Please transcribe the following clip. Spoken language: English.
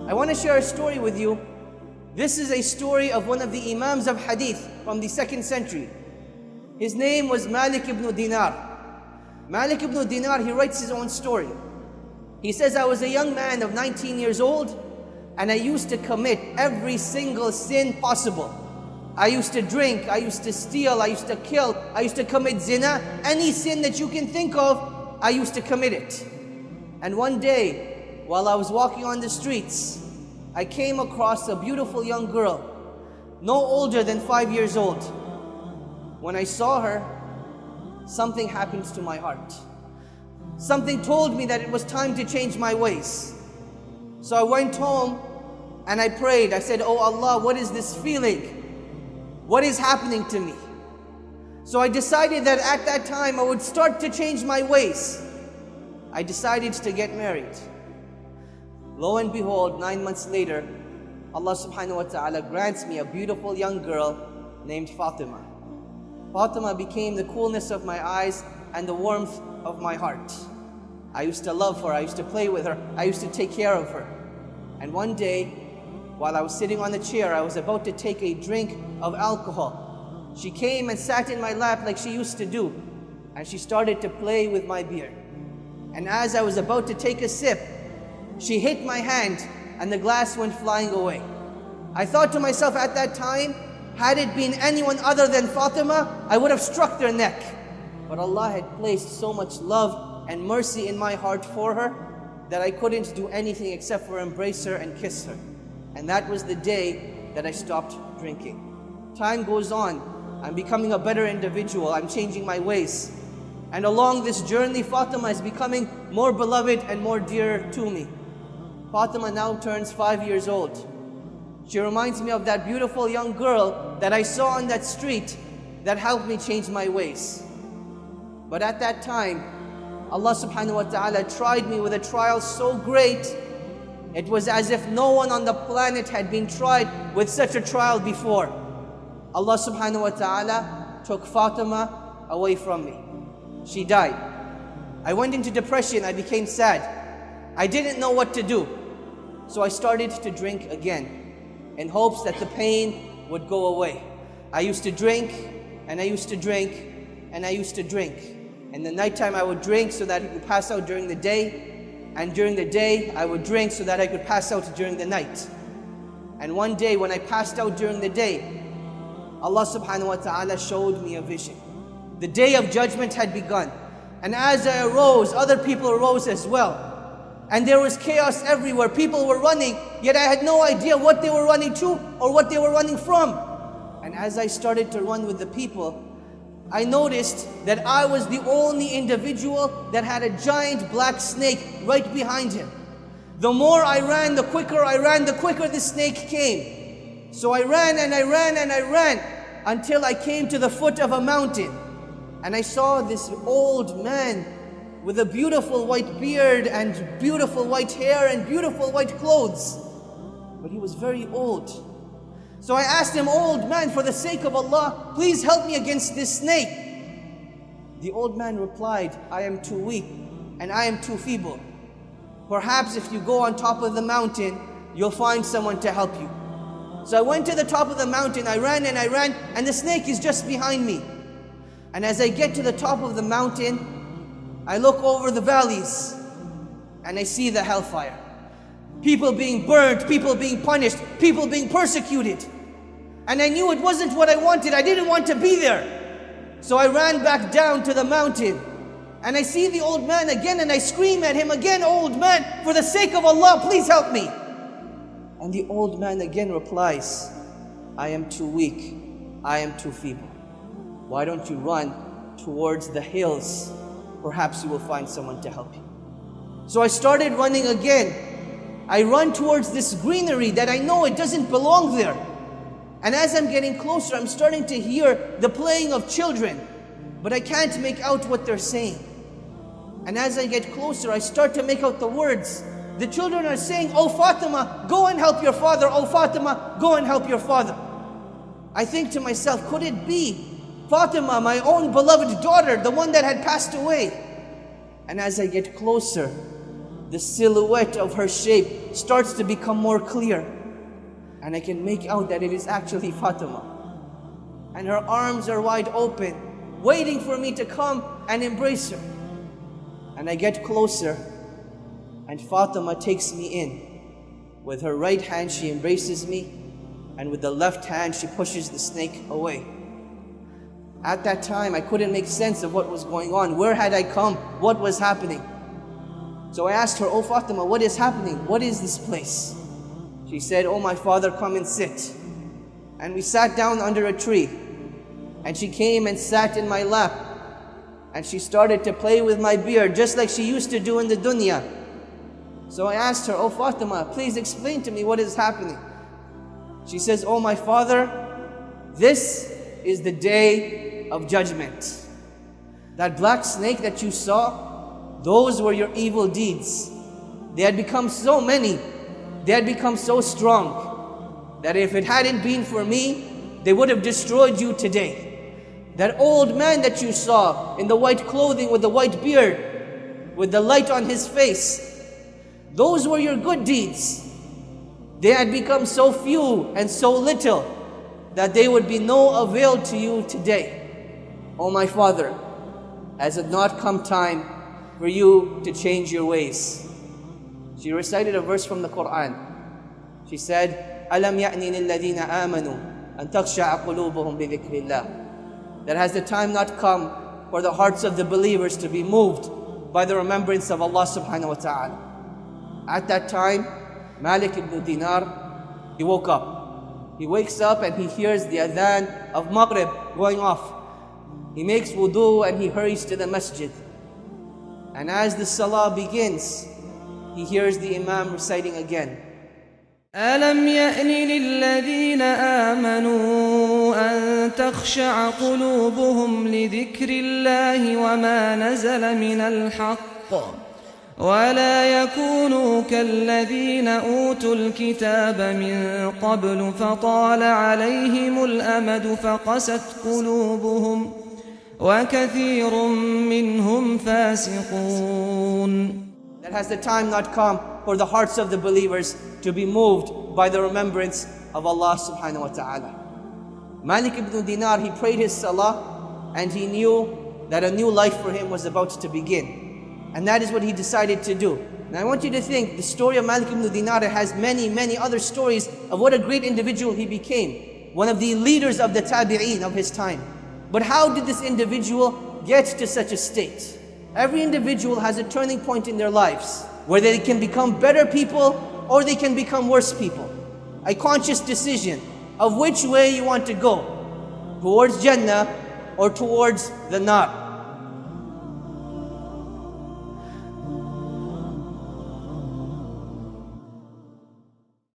I want to share a story with you. This is a story of one of the Imams of Hadith from the 2nd century. His name was Malik ibn Dinar. Malik ibn Dinar, he writes his own story. He says, I was a young man of 19 years old and I used to commit every single sin possible. I used to drink, I used to steal, I used to kill, I used to commit zina. Any sin that you can think of, I used to commit it. And one day, while I was walking on the streets, I came across a beautiful young girl, no older than 5 years old. When I saw her, something happened to my heart. Something told me that it was time to change my ways. So I went home and I prayed. I said, Oh Allah, what is this feeling? What is happening to me? So I decided that at that time I would start to change my ways. I decided to get married. Lo and behold, 9 months later, Allah subhanahu wa ta'ala grants me a beautiful young girl named Fatima. Fatima became the coolness of my eyes and the warmth of my heart. I used to love her, I used to play with her, I used to take care of her. And one day, while I was sitting on the chair, I was about to take a drink of alcohol. She came and sat in my lap like she used to do, and she started to play with my beard. And as I was about to take a sip, she hit my hand and the glass went flying away. I thought to myself at that time, had it been anyone other than Fatima, I would have struck their neck. But Allah had placed so much love and mercy in my heart for her that I couldn't do anything except for embrace her and kiss her. And that was the day that I stopped drinking. Time goes on, I'm becoming a better individual, I'm changing my ways. And along this journey, Fatima is becoming more beloved and more dear to me. Fatima now turns 5 years old. She reminds me of that beautiful young girl that I saw on that street that helped me change my ways. But at that time, Allah subhanahu wa ta'ala tried me with a trial so great, it was as if no one on the planet had been tried with such a trial before. Allah subhanahu wa ta'ala took Fatima away from me. She died. I went into depression, I became sad. I didn't know what to do. So I started to drink again in hopes that the pain would go away. I used to drink, and I used to drink, and I used to drink. In the nighttime I would drink so that I could pass out during the day, and during the day I would drink so that I could pass out during the night. And one day when I passed out during the day, Allah subhanahu wa ta'ala showed me a vision. The day of judgment had begun, and as I arose, other people arose as well. And there was chaos everywhere. People were running, yet I had no idea what they were running to or what they were running from. And as I started to run with the people, I noticed that I was the only individual that had a giant black snake right behind him. The more I ran, the quicker I ran, the quicker the snake came. So I ran and I ran and I ran until I came to the foot of a mountain. And I saw this old man with a beautiful white beard and beautiful white hair and beautiful white clothes. But he was very old. So I asked him, Old man, for the sake of Allah, please help me against this snake. The old man replied, I am too weak and I am too feeble. Perhaps if you go on top of the mountain, you'll find someone to help you. So I went to the top of the mountain, I ran, and the snake is just behind me. And as I get to the top of the mountain, I look over the valleys and I see the hellfire. People being burned, people being punished, people being persecuted. And I knew it wasn't what I wanted. I didn't want to be there. So I ran back down to the mountain and I see the old man again and I scream at him again, Old man, for the sake of Allah, please help me. And the old man again replies, I am too weak, I am too feeble. Why don't you run towards the hills? Perhaps you will find someone to help you. So I started running again. I run towards this greenery that I know it doesn't belong there. And as I'm getting closer, I'm starting to hear the playing of children, but I can't make out what they're saying. And as I get closer, I start to make out the words. The children are saying, Oh Fatima, go and help your father. Oh Fatima, go and help your father. I think to myself, could it be Fatima, my own beloved daughter, the one that had passed away? And as I get closer, the silhouette of her shape starts to become more clear. And I can make out that it is actually Fatima. And her arms are wide open, waiting for me to come and embrace her. And I get closer, and Fatima takes me in. With her right hand she embraces me, and with the left hand she pushes the snake away. At that time I couldn't make sense of what was going on. Where had I come? What was happening? So I asked her, "Oh Fatima, what is happening? What is this place?" She said, "Oh my father, come and sit." And we sat down under a tree. And she came and sat in my lap. And she started to play with my beard, just like she used to do in the dunya. So I asked her, "Oh Fatima, please explain to me what is happening." She says, "Oh my father, this is the day of judgment. That black snake that you saw, those were your evil deeds. They had become so many, they had become so strong, that if it hadn't been for me, they would have destroyed you today. That old man that you saw in the white clothing with the white beard, with the light on his face, those were your good deeds. They had become so few and so little that they would be no avail to you today. Oh my father, has it not come time for you to change your ways?" She recited a verse from the Quran. She said, "Alam ya'ni lilladhina amanu an takhsha'a qulubuhum bi dhikrillah." That has the time not come for the hearts of the believers to be moved by the remembrance of Allah subhanahu wa ta'ala. At that time, Malik ibn Dinar, he woke up. He wakes up and he hears the adhan of Maghrib going off. He makes wudu and he hurries to the masjid. And as the salah begins, he hears the imam reciting again. أَلَمْ يَأْنِ لِلَّذِينَ آمَنُوا أَن تَخْشَعَ قُلُوبُهُمْ لِذِكْرِ اللَّهِ وَمَا نَزَلَ مِنَ الْحَقِّ وَلَا يَكُونُوا كَالَّذِينَ أُوتُوا الْكِتَابَ مِنْ قَبْلُ فَطَالَ عَلَيْهِمُ الْأَمَدُ فَقَسَتْ قُلُوبُهُمْ وَكَثِيرٌ مِّنْهُمْ فَاسِقُونَ. That has the time not come for the hearts of the believers to be moved by the remembrance of Allah subhanahu wa ta'ala. Malik ibn Dinar, he prayed his salah and he knew that a new life for him was about to begin. And that is what he decided to do. And I want you to think, the story of Malik ibn Dinar has many, many other stories of what a great individual he became. One of the leaders of the tabi'een of his time. But how did this individual get to such a state? Every individual has a turning point in their lives where they can become better people or they can become worse people. A conscious decision of which way you want to go, towards Jannah or towards the Nar.